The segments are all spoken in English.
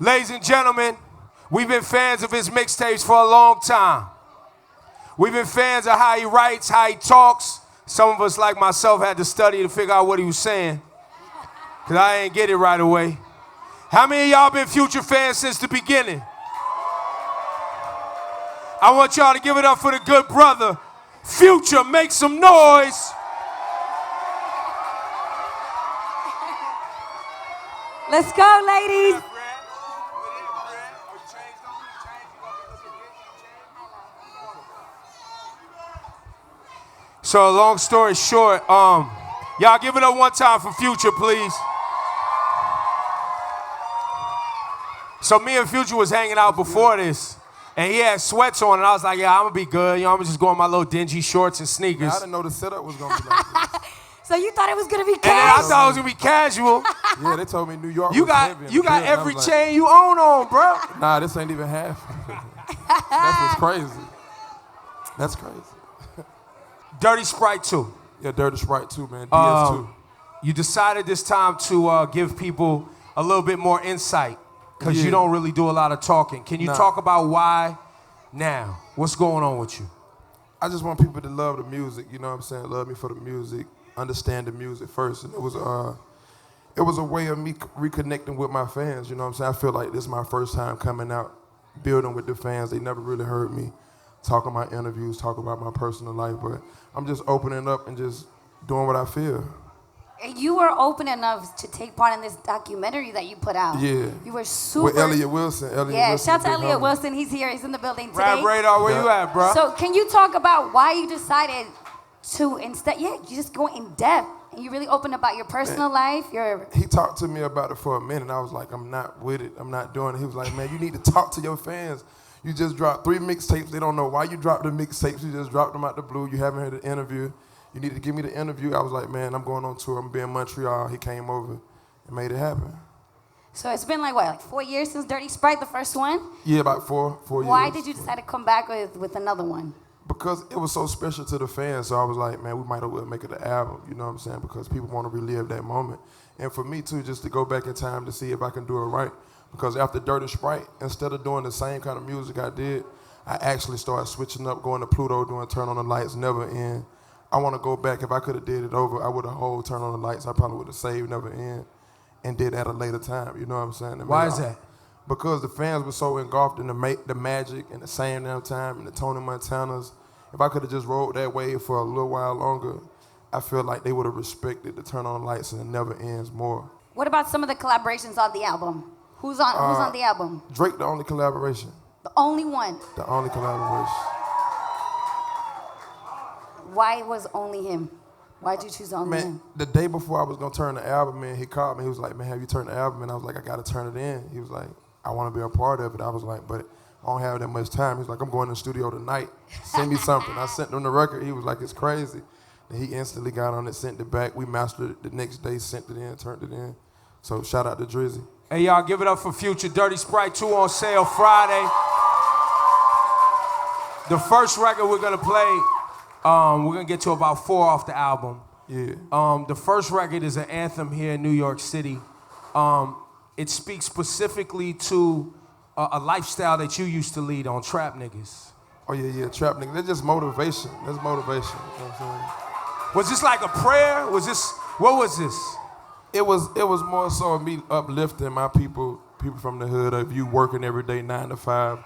Ladies and gentlemen, we've been fans of his mixtapes for a long time. We've been fans of how he writes, how he talks. Some of us, like myself, had to study to figure out what he was saying, because I ain't get it right away. How many of y'all been Future fans since the beginning? I want y'all to give it up for the good brother. Future, make some noise. Let's go, ladies. So long story short, y'all give it up one time for Future, please. So me and Future was hanging out before this, and he had sweats on, and I was like, yeah, I'm gonna be good. You know, I'm just going my little dingy shorts and sneakers. I didn't know the setup was gonna be like this. So you thought it was gonna be casual? And then I thought it was gonna be casual. Yeah, they told me New York You was got heavy. you got every chain you own on, bro. Nah, this ain't even half. That's just crazy. That's crazy. Dirty Sprite 2. Yeah, Dirty Sprite 2, man. DS2. You decided this time to give people a little bit more insight, because you don't really do a lot of talking. Can you talk about why now? What's going on with you? I just want people to love the music, you know what I'm saying? Love me for the music, understand the music first. And it was a way of me reconnecting with my fans, you know what I'm saying? I feel like this is my first time coming out, building with the fans. They never really heard me talk about interviews, talk about my personal life, but I'm just opening up and just doing what I feel. You were open enough to take part in this documentary that you put out. Yeah. You were super. With Elliot Wilson. Shout to Elliot Wilson. He's here. He's in the building today. Rap Radar, where you at, bro? So can you talk about why you decided to instead, you just go in depth and you really open about your personal life, He talked to me about it for a minute. I was like, I'm not with it. I'm not doing it. He was like, man, you need to talk to your fans. You just dropped 3 mixtapes. They don't know why you dropped the mixtapes. You just dropped them out the blue. You haven't heard the interview. You need to give me the interview. I was like, man, I'm going on tour. I'm being in Montreal. He came over and made it happen. So it's been like 4 years since Dirty Sprite, the first one? Yeah, about four years. Why did you decide to come back with another one? Because it was so special to the fans. So I was like, man, we might as well make it an album. You know what I'm saying? Because people want to relive that moment. And for me, too, just to go back in time to see if I can do it right. Because after Dirty Sprite, instead of doing the same kind of music I did, I actually started switching up, going to Pluto, doing Turn on the Lights, Never End. I want to go back. If I could have did it over, I would have whole Turn on the Lights. I probably would have saved Never End and did at a later time. You know what I'm saying? Why is that? Because the fans were so engulfed in the magic and the same damn time and the Tony Montanas. If I could have just rode that wave for a little while longer, I feel like they would have respected the Turn on the Lights and It Never Ends more. What about some of the collaborations on the album? Who's on the album? Drake, the only collaboration. The only one? The only collaboration. Why was only him? Why'd you choose only him? The day before I was going to turn the album in, he called me. He was like, man, have you turned the album in? I was like, I got to turn it in. He was like, I want to be a part of it. I was like, but I don't have that much time. He's like, I'm going to the studio tonight. Send me something. I sent him the record. He was like, it's crazy. And he instantly got on it, sent it back. We mastered it the next day, sent it in, turned it in. So shout out to Drizzy. Hey, y'all, give it up for Future. Dirty Sprite 2 on sale Friday. The first record we're going to play, we're going to get to about 4 off the album. Yeah. The first record is an anthem here in New York City. It speaks specifically to a lifestyle that you used to lead on, Trap Niggas. Oh, yeah, Trap Niggas. That's just motivation. That's motivation. You know what I'm saying? Was this like a prayer? What was this? It was more so me uplifting my people from the hood. If you working every day 9 to 5,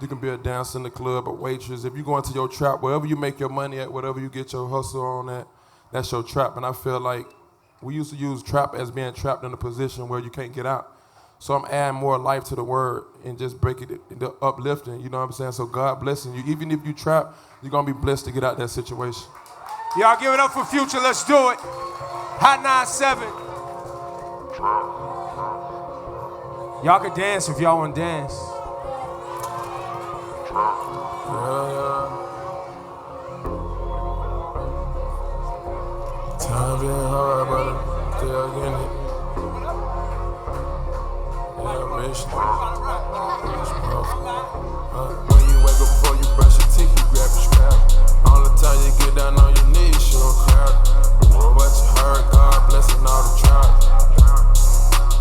you can be a dancer in the club, a waitress. If you go into your trap, wherever you make your money at, whatever you get your hustle on at, that's your trap. And I feel like we used to use trap as being trapped in a position where you can't get out. So I'm adding more life to the word and just breaking it into uplifting, you know what I'm saying? So God blessing you. Even if you trap, you're going to be blessed to get out that situation. Y'all give it up for Future. Let's do it. Hot 97. Y'all can dance if y'all want to dance. Time being hard, but I'm still getting it. Yeah, mission. When you wake up before you brush your teeth, you grab your strap. All the time you get down on your knees, show a crowd. What you heard, God blessing all the trials.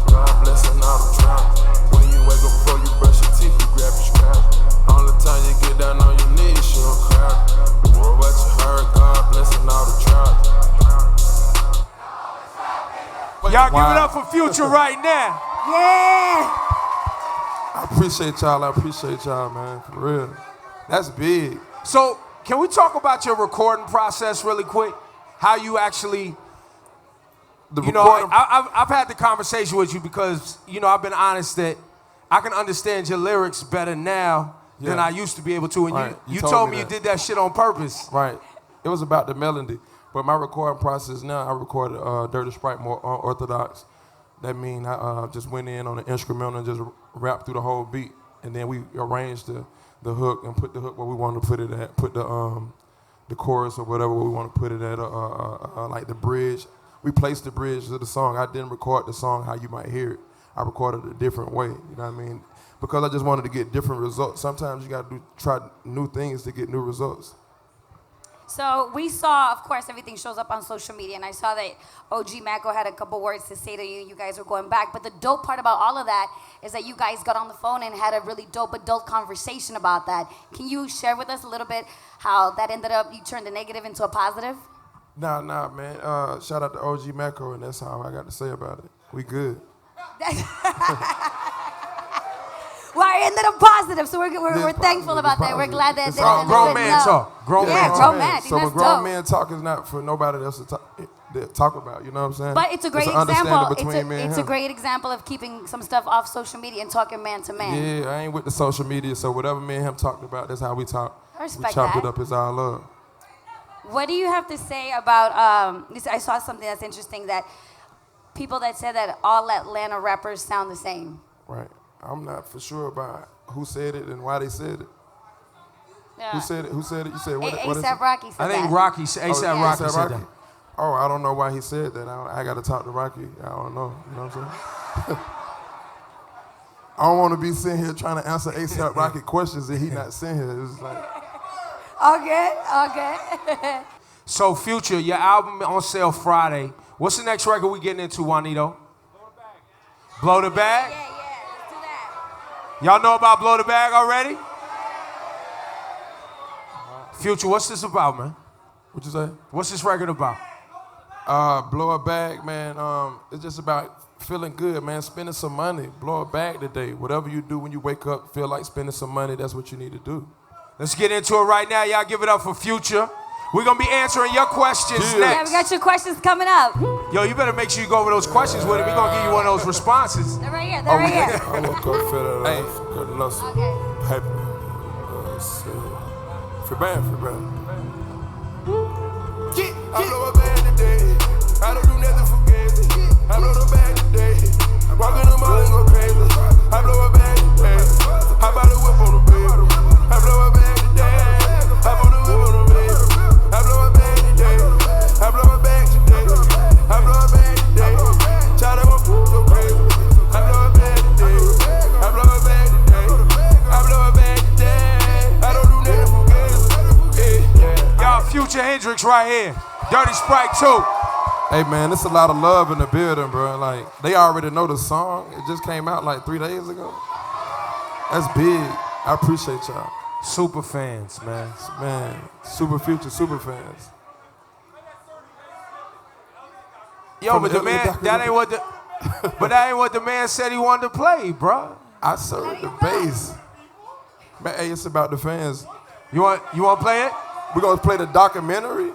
God blessing all the trials. When you wake up give it up for Future right now. Yeah. I appreciate y'all, man, for real. That's big. So, can we talk about your recording process really quick? How you actually, I've had the conversation with you because, I've been honest that I can understand your lyrics better now than I used to be able to. And right. you told me you did that shit on purpose. Right. It was about the melody. But my recording process now, I recorded Dirty Sprite more unorthodox. That means I just went in on the instrumental and just rapped through the whole beat. And then we arranged the hook and put the hook where we wanted to put it at, put the chorus or whatever where we want to put it at, like the bridge. We placed the bridge to the song. I didn't record the song how you might hear it. I recorded it a different way, you know what I mean? Because I just wanted to get different results. Sometimes you got to try new things to get new results. So we saw, of course, everything shows up on social media, and I saw that OG Maco had a couple words to say to you. You guys were going back, but the dope part about all of that is that you guys got on the phone and had a really dope adult conversation about that. Can you share with us a little bit how that ended up, you turned the negative into a positive? Nah, man. Shout out to OG Maco, and that's how I got to say about it. We good. Well, it ended up positive, so we're thankful about that. We're glad that it's it all ended grown up man no. talk. Grown man talk. Grown man. So when That's grown dope. man talk is not for nobody else to talk about, you know what I'm saying? But it's a great an understanding example. between me and It's a him. great example of keeping some stuff off social media and talking man to man. Yeah, I ain't with the social media, so whatever me and him talked about, that's how we talk. I respect we chopped that. it up as our love. What do you have to say about, I saw something that's interesting, that people that said that all Atlanta rappers sound the same. Right. I'm not for sure about who said it and why they said it. Yeah. Who said it? You said what is it? A$AP Rocky said I think that. Rocky, A$AP Rocky said that. Oh, I don't know why he said that. I got to talk to Rocky. I don't know. You know what I'm saying? I don't want to be sitting here trying to answer A$AP Rocky questions and he not sitting here. It's like... Okay. So, Future, your album on sale Friday. What's the next record we getting into, Juanito? Blow the Bag? Yeah, let's do that. Y'all know about Blow the Bag already? Future, what's this about, man? What you say? What's this record about? Blow a bag, man. It's just about feeling good, man. Spending some money. Blow a bag today. Whatever you do when you wake up, feel like spending some money, that's what you need to do. Let's get into it right now. Y'all give it up for Future. We're going to be answering your questions Yeah. Yeah, next. we got your questions coming up. Yo, you better make sure you go over those questions with it. We're going to give you one of those responses. They're right here. They're right here. I woke up feeling like good loss. Okay. Happy. Free band. I blow a bag today. I don't do nothing for gazy. I blow the bag today. Walk in the mall and go crazy. I blow a bag today. I buy the whip on the baby. I blow a bag today. I blow the whip on the baby. I blow a bag today. I blow a bag today. I blow a bag today. Try to go crazy. I blow a bag today. I blow a bag today. I blow a bag today. I don't do nothing for gazy. Y'all, Future Hendrix right here. Dirty Sprite 2. Hey man, it's a lot of love in the building, bro. Like, they already know the song. It just came out like 3 days ago. That's big. I appreciate y'all. Super fans, man. Man, super Future, super fans. Yo, but the man, that ain't what the man said he wanted to play, bro. I serve the bass. Man, hey, it's about the fans. You want to play it? We're gonna play the documentary.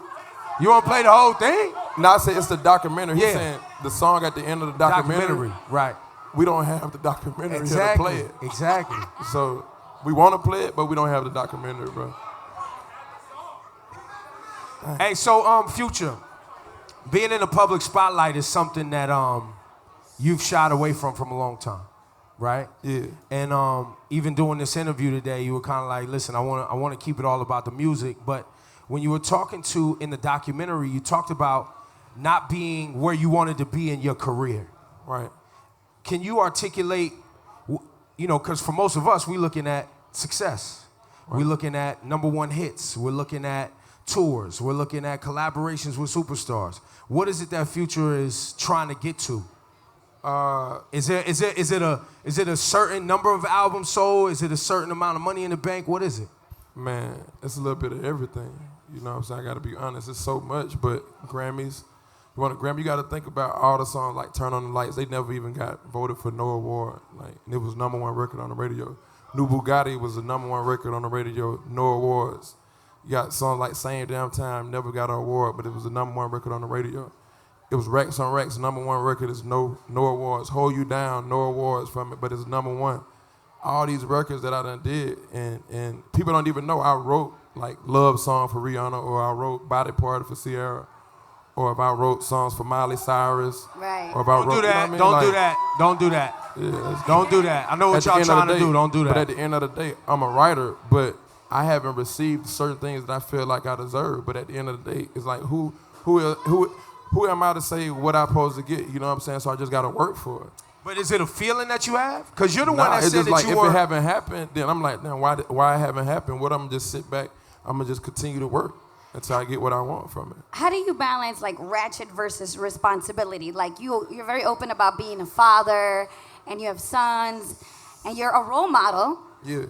You want to play the whole thing? No, I say it's the documentary. He's Yeah. saying the song at the end of the documentary. Right. We don't have the documentary here to Exactly. play it. Exactly. So we want to play it, but we don't have the documentary, bro. Hey, so Future, being in the public spotlight is something that you've shied away from a long time, right? Yeah. And even doing this interview today, you were kind of like, listen, I want to keep it all about the music. But when you were talking in the documentary, you talked about not being where you wanted to be in your career. Right. Can you articulate, because for most of us, we're looking at success. Right. We're looking at #1 hits. We're looking at tours. We're looking at collaborations with superstars. What is it that Future is trying to get to? Is it a certain number of albums sold? Is it a certain amount of money in the bank? What is it? Man, it's a little bit of everything. You know what I'm saying? I got to be honest. It's so much, but Grammys, You want a Grammy, you got to think about all the songs like Turn on the Lights. They never even got voted for no award. Like, and it was #1 record on the radio. New Bugatti was the #1 record on the radio, no awards. You got songs like Same Damn Time, never got an award, but it was the #1 record on the radio. It was Rex on Rex, #1 record is no awards. Hold You Down, no awards from it, but it's #1. All these records that I done did, and people don't even know I wrote like Love Song for Rihanna, or I wrote Body Party for Ciara, or if I wrote songs for Miley Cyrus. Right. Or if I Don't wrote, do that. You know what I mean? Don't Like, do that. Don't do that. Yeah, Don't do that. I know what y'all trying to do. Don't do that. But at the end of the day, I'm a writer, but I haven't received certain things that I feel like I deserve. But at the end of the day, it's like who am I to say what I'm supposed to get? You know what I'm saying? So I just got to work for it. But is it a feeling that you have? Because you're the one Nah, that it's said just that like you if were. it haven't happened, then I'm like, damn, why it haven't happened? What I'm gonna just sit back? I'm gonna just continue to work until I get what I want from it. How do you balance like ratchet versus responsibility? Like you're very open about being a father, and you have sons, and you're a role model. Yeah.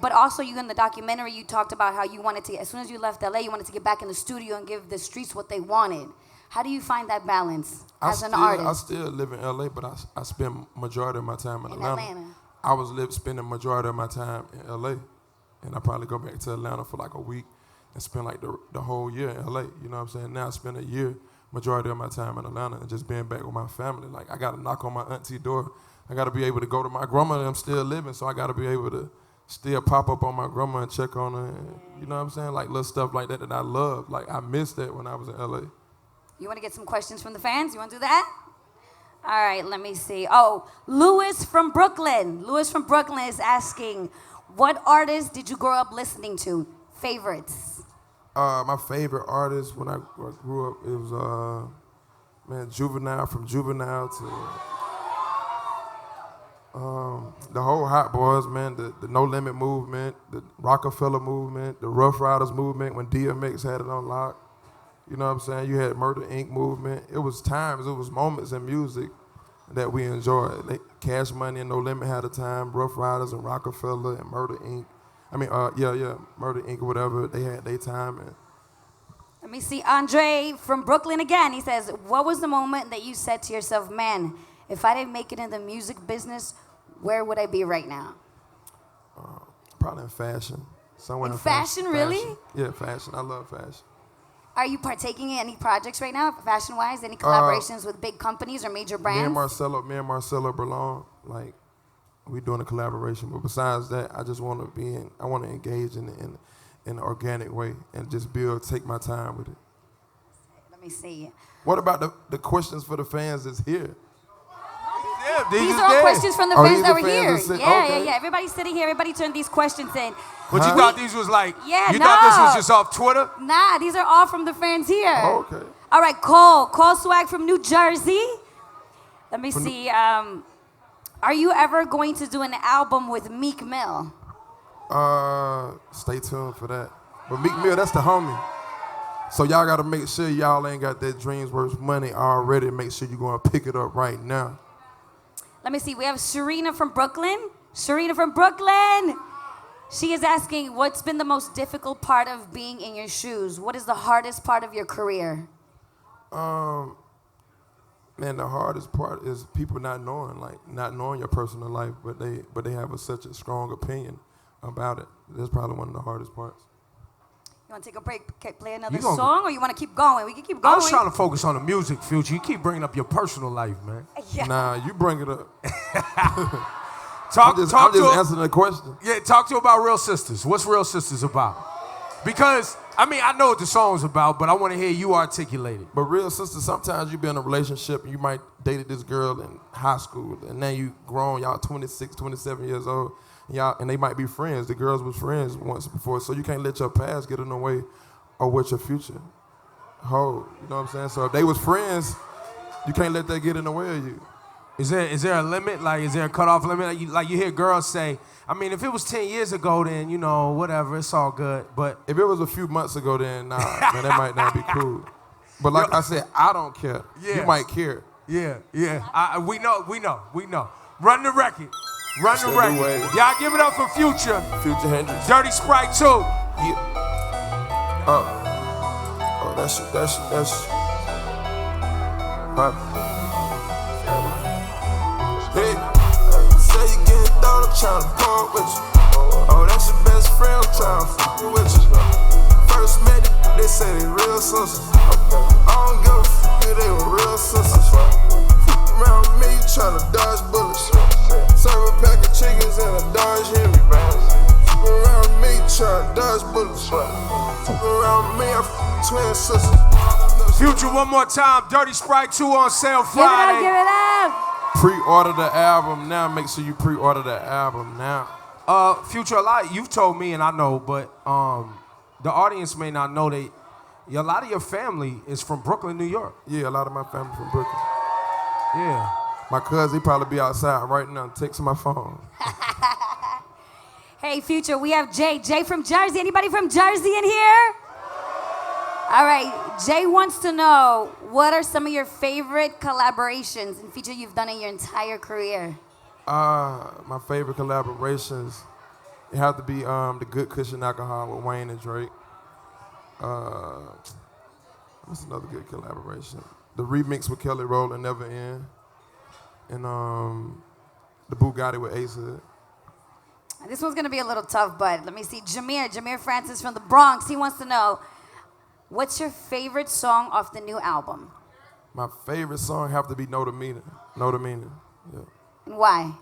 But also you in the documentary you talked about how you wanted to, as soon as you left LA, you wanted to get back in the studio and give the streets what they wanted. How do you find that balance as an artist? I still live in LA, but I spend majority of my time in Atlanta. Atlanta. I was spending majority of my time in LA, and I probably go back to Atlanta for like a week and spend like the whole year in LA. You know what I'm saying? Now I spend a year, majority of my time in Atlanta, and just being back with my family. Like I got to knock on my auntie door. I got to be able to go to my grandma, and I'm still living, so I got to be able to still pop up on my grandma and check on her. And, you know what I'm saying? Like little stuff like that I love. Like I missed that when I was in LA. You want to get some questions from the fans? You want to do that? All right, let me see. Oh, Lewis from Brooklyn. Lewis from Brooklyn is asking, what artists did you grow up listening to? Favorites? My favorite artist when I grew up, it was, Juvenile, from Juvenile to the whole Hot Boys, man, the No Limit movement, the Rockefeller movement, the Rough Riders movement when DMX had it on lock. You know what I'm saying? You had Murder Inc. movement. It was times, it was moments in music that we enjoyed. Cash Money and No Limit had a time. Rough Riders and Rockefeller and Murder Inc. Murder Inc. or whatever. They had their time. And Let me see. Andre from Brooklyn again. He says, what was the moment that you said to yourself, man, if I didn't make it in the music business, where would I be right now? probably in fashion. Somewhere In fashion, really? Yeah, fashion. I love fashion. Are you partaking in any projects right now, fashion-wise? Any collaborations with big companies or major brands? Me and Marcelo Berlon, like, we doing a collaboration. But besides that, I just want to engage in an organic way and just take my time with it. Let me see. What about the questions for the fans that's here? Yeah, These are all questions from the fans that were here. Okay. Yeah. Everybody's sitting here. Everybody turned these questions in. But you thought these was like, Yeah, you thought this was no. just off Twitter? Nah, these are all from the fans here. Oh, okay. All right, Cole Swag from New Jersey. Let me see. Are you ever going to do an album with Meek Mill? Stay tuned for that. But Meek Mill, that's the homie. So y'all got to make sure y'all ain't got that Dreamsworks money already. Make sure you're going to pick it up right now. Let me see. We have Sharina from Brooklyn. She is asking, what's been the most difficult part of being in your shoes? What is the hardest part of your career? Man, the hardest part is people not knowing your personal life, but they have such a strong opinion about it. That's probably one of the hardest parts. You want to take a break, play another song, or you want to keep going? We can keep going. I was trying to focus on the music, Future. You keep bringing up your personal life, man. Yeah. Nah, you bring it up. I'm just answering the question. Yeah, talk to her about Real Sisters. What's Real Sisters about? Because, I know what the song's about, but I want to hear you articulate it. But Real Sisters, sometimes you be in a relationship and you might dated this girl in high school, and now you grown, y'all 26, 27 years old, and they might be friends. The girls was friends once before, so you can't let your past get in the way of what your future hold. You know what I'm saying? So if they was friends, you can't let that get in the way of you. Is there a limit? Like, is there a cutoff limit? Like you hear girls say, if it was 10 years ago, then, whatever, it's all good. But if it was a few months ago, then nah, man, that might not be cool. But like I said, I don't care. Yeah. You might care. Yeah. We know. Run the record. Y'all give it up for Future. Future Hendrix. Dirty Sprite 2. Yeah. Oh, that's Hey, say you getting thought, I'm tryna park with you. Oh, that's your best friend, I'm tryna fuck with you. First met it, they say they real sisters. I don't give a fuck if they were real sisters. Fuck around me, you tryna dodge bullets. Serve a pack of chickens and a Dodge Hemi. Fuck around me, tryna dodge bullets. Fuck around me, I fuck twin sisters. Future, one more time. Dirty Sprite 2 on sale Friday. Give it up. Pre-order the album now. Make sure you pre-order the album now. Future, a lot you've told me and I know, but the audience may not know that a lot of your family is from Brooklyn, New York. Yeah, a lot of my family from Brooklyn. Yeah. My cousin, he probably be outside right now texting my phone. Hey, Future, we have Jay. Jay from Jersey. Anybody from Jersey in here? All right, Jay wants to know, what are some of your favorite collaborations and Future you've done in your entire career? My favorite collaborations, it have to be the Good Cushion Alcohol with Wayne and Drake. What's another good collaboration? The remix with Kelly Rowland, Never End. And the Bugatti with Ace Hood. This one's gonna be a little tough, but let me see. Jameer Francis from the Bronx, he wants to know, what's your favorite song off the new album? My favorite song have to be Know the Meaning. Know the Meaning, yeah. And why?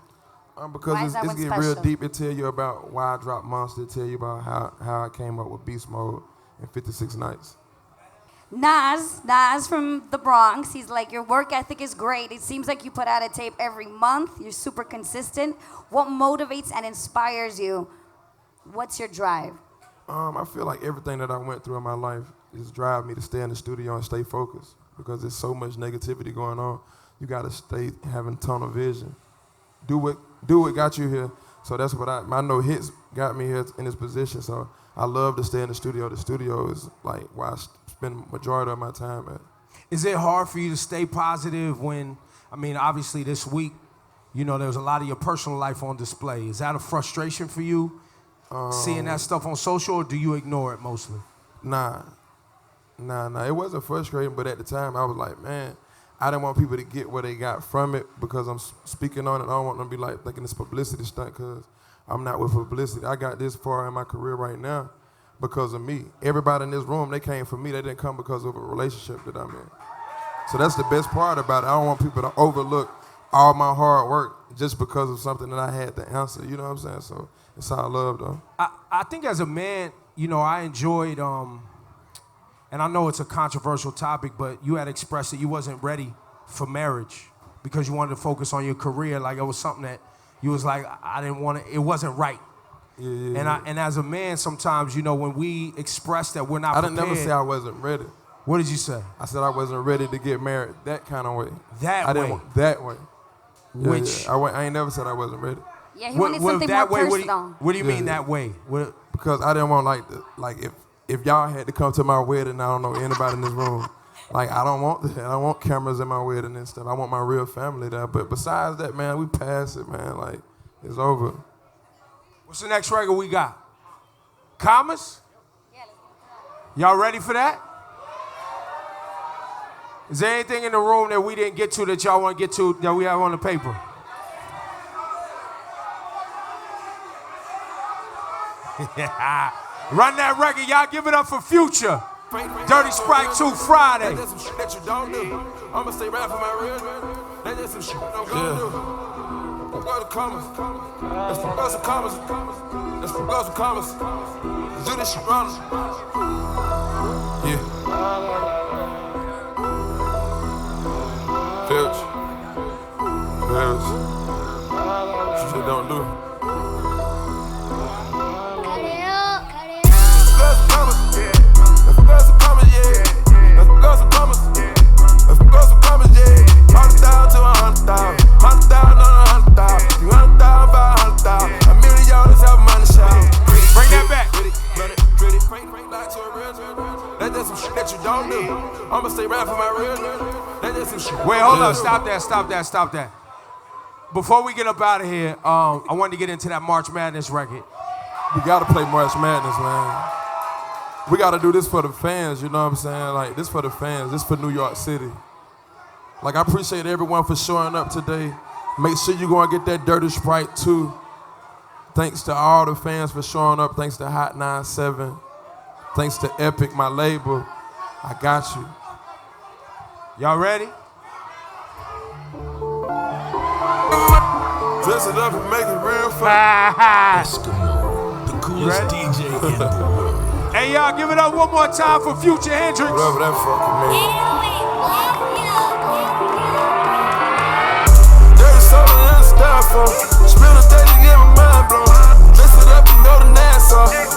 Because Why is that it's one getting real special? deep. It tell you about why I dropped Monster. It tell you about how I came up with Beast Mode in 56 Nights. Nas from the Bronx, he's like, your work ethic is great. It seems like you put out a tape every month. You're super consistent. What motivates and inspires you? What's your drive? I feel like everything that I went through in my life is drive me to stay in the studio and stay focused because there's so much negativity going on. You got to stay having tunnel vision. Do what got you here. So that's what I know hits got me here in this position. So I love to stay in the studio. The studio is like where I spend majority of my time at. Is it hard for you to stay positive when, I mean, obviously this week, you know, there's a lot of your personal life on display. Is that a frustration for you, seeing that stuff on social, or do you ignore it mostly? Nah. It wasn't frustrating, but at the time I was like, man, I didn't want people to get what they got from it because I'm speaking on it. I don't want them to be like thinking it's publicity stunt because I'm not with publicity. I got this far in my career right now because of me. Everybody in this room, they came for me. They didn't come because of a relationship that I'm in. So that's the best part about it. I don't want people to overlook all my hard work just because of something that I had to answer. You know what I'm saying? So it's all love, though. I think as a man, you know, I enjoyed, and I know it's a controversial topic, but you had expressed that you wasn't ready for marriage because you wanted to focus on your career. Like it was something that you was like, I didn't want to, it wasn't right. Yeah. And as a man, sometimes, you know, when we express that we're not I prepared. didn't never say I wasn't ready. What did you say? I said I wasn't ready to get married that kind of way. That I way. didn't want that way. Yeah, Which yeah. I ain't never said I wasn't ready. Yeah, he wanted something more personal. What do you mean that way? Because I didn't want if y'all had to come to my wedding, I don't know anybody in this room. Like I don't want that. I don't want cameras in my wedding and stuff. I want my real family there. But besides that, man, we pass it, man. Like it's over. What's the next record we got? Commas? Y'all ready for that? Is there anything in the room that we didn't get to that y'all want to get to that we have on the paper? Yeah. Run that record, y'all. Give it up for Future. Dirty Sprite 2 Friday. That's some shit that you don't do. I'ma stay right for my real. That's just some shit I'm gonna do. Go to commas. Let's go some commas. Let's go some commas. Do this shit wrong. Yeah. Filch. Shit don't do. I'ma stay right for my real. Wait, hold up. Stop that. Before we get up out of here, I wanted to get into that March Madness record. We gotta play March Madness, man. We gotta do this for the fans, you know what I'm saying? Like, this for the fans. This for New York City. Like, I appreciate everyone for showing up today. Make sure you go and get that Dirty Sprite too. Thanks to all the fans for showing up. Thanks to Hot 97. Thanks to Epic, my label. I got you. Y'all ready? Dress it up and make it real fun. Eskimo, the coolest DJ in the world. Hey, y'all, give it up one more time for Future Hendrix. Whatever that fucking means. Dirty soda and styrofoam. Spill the day to get my mind blown. Dress it up and go to Nassau.